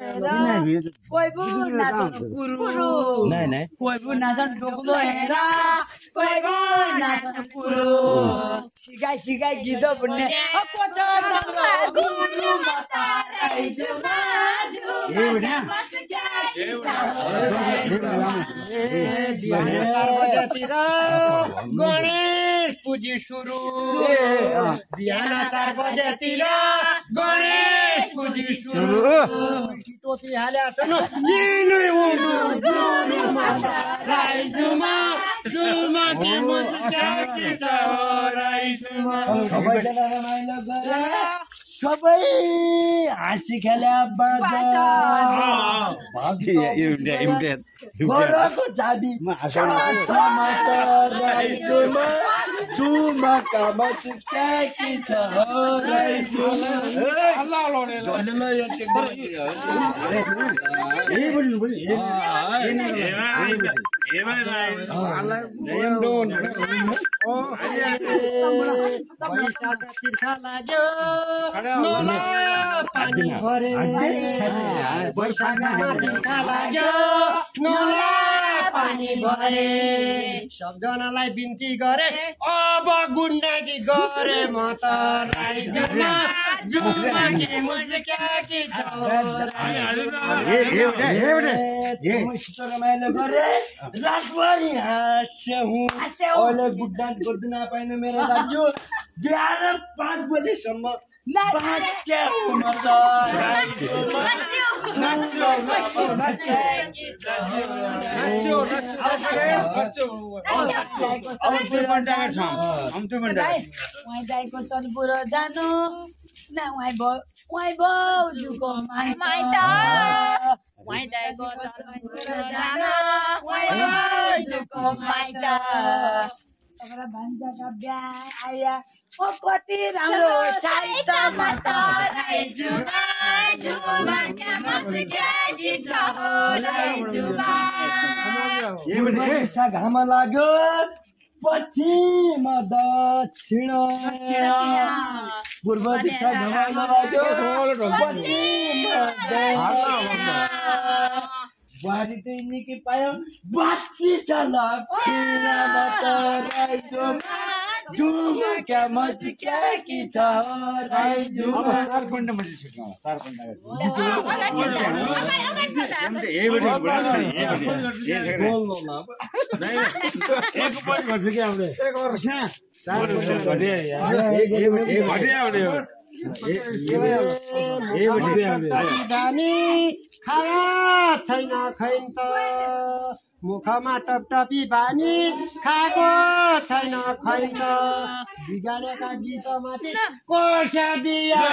कोही पो नाचन पुरु कोही पो नाचन डोक्लो हेर कोही पो नाचन पुरु सिकाइ सिकाइ गीत बुन्ने गणेश पूजी सुरु बिहान 4 बजेतिर गणेश पूजी सुरु टोपी हाल्या छ न राइजुमा जुमा के मुस्का के छ राइजुमा सबैजना रमाइलो गरे सबै हाँसी खेल्या बाजा घरको चाबी राइजुमा जुमा कामा चुक्या के छ राइजुमा अल्लाह लोने जन्म यो सबजनालाई बिन्ती गरे अब गुन्डाकी गरे म त राइजुमा जुमा के मुस्का के छ रमाइलो गरे रातभरि हाँस्यौँ अहिले गुड नाइट गर्दिन पाइन मेरो दाजु बिहान 5 बजेसम्म चनपुर जानु न भाउजूको माइत भान्जाका बिहा आया ओ कति राम्रो साइत माता राइजुमा जुमा के मुस्का के छ राइजुमा वर्षा घाम लाग्यो पश्चिम दक्षिण पूर्व दिशा घाम लाग्यो पश्चिम दक्षिण बुहारी त निकै पायो बाँकी छ लक्ष्मीबाट राइजुमा जुमा क्या मुस्का के छ राइजुमा खाया छैन खैन त मुखमा टपटपी बानी खाएको छैन खैन त बिगारेका गीतमाथि कोर्सा दिया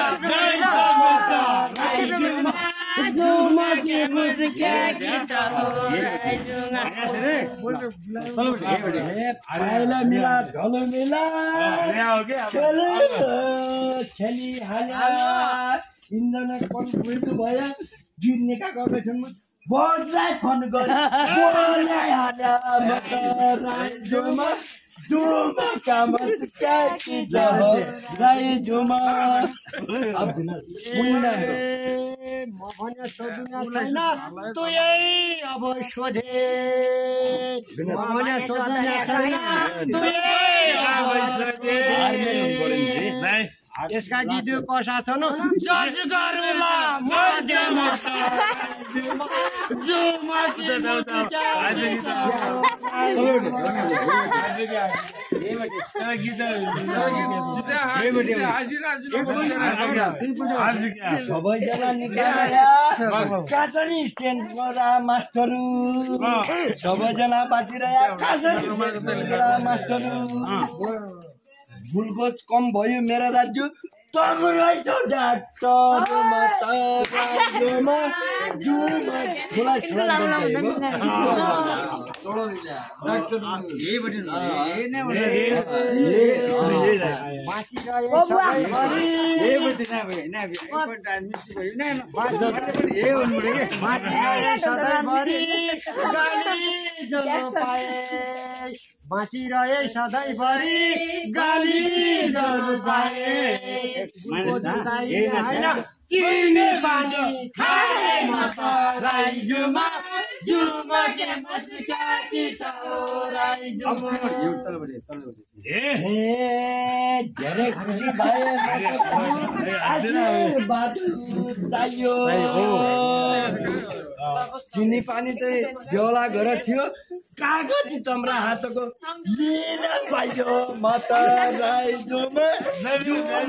जुमा के मुस्का के छ आइला मिला ढलो मिला खेली हाल्या इन्धन कोन बुझ्नु भयो जित्ने काका छन् बजलाई फोन गरे बोलाई हाल्या म त राइजुमा जुमा काम मुस्का के छ राइजुमा म भने सोध्नु छैन तँ यही अब सोधे म भने सोध्नु छैन तँ यही अब सोधे यसका गीत कसा छन् जज गरुला मध्यम जुमा के सबैजना निकालेर काटनी स्ट्यान्ड मास्टरु सबैजना बाँचिरहे काटनी मास्टरु भुलको कम भयो मेरा दाजु तमरै छ डाक्टरमा त राइजुमा जुमा खुलाई सलाम बाँचिरहे सधैँभरि गाली जरु पाए होइन चिने पानी खाए म त राई जुमा जुमा के मुस्किया की राई जुमा धेरै खुसी भयो आशीर्वाद चाहियो चिनी पानी चाहिँ बेहुला घर थियो कागज चम्रा हातको लिन पाइयो म त राई जुमा जुमा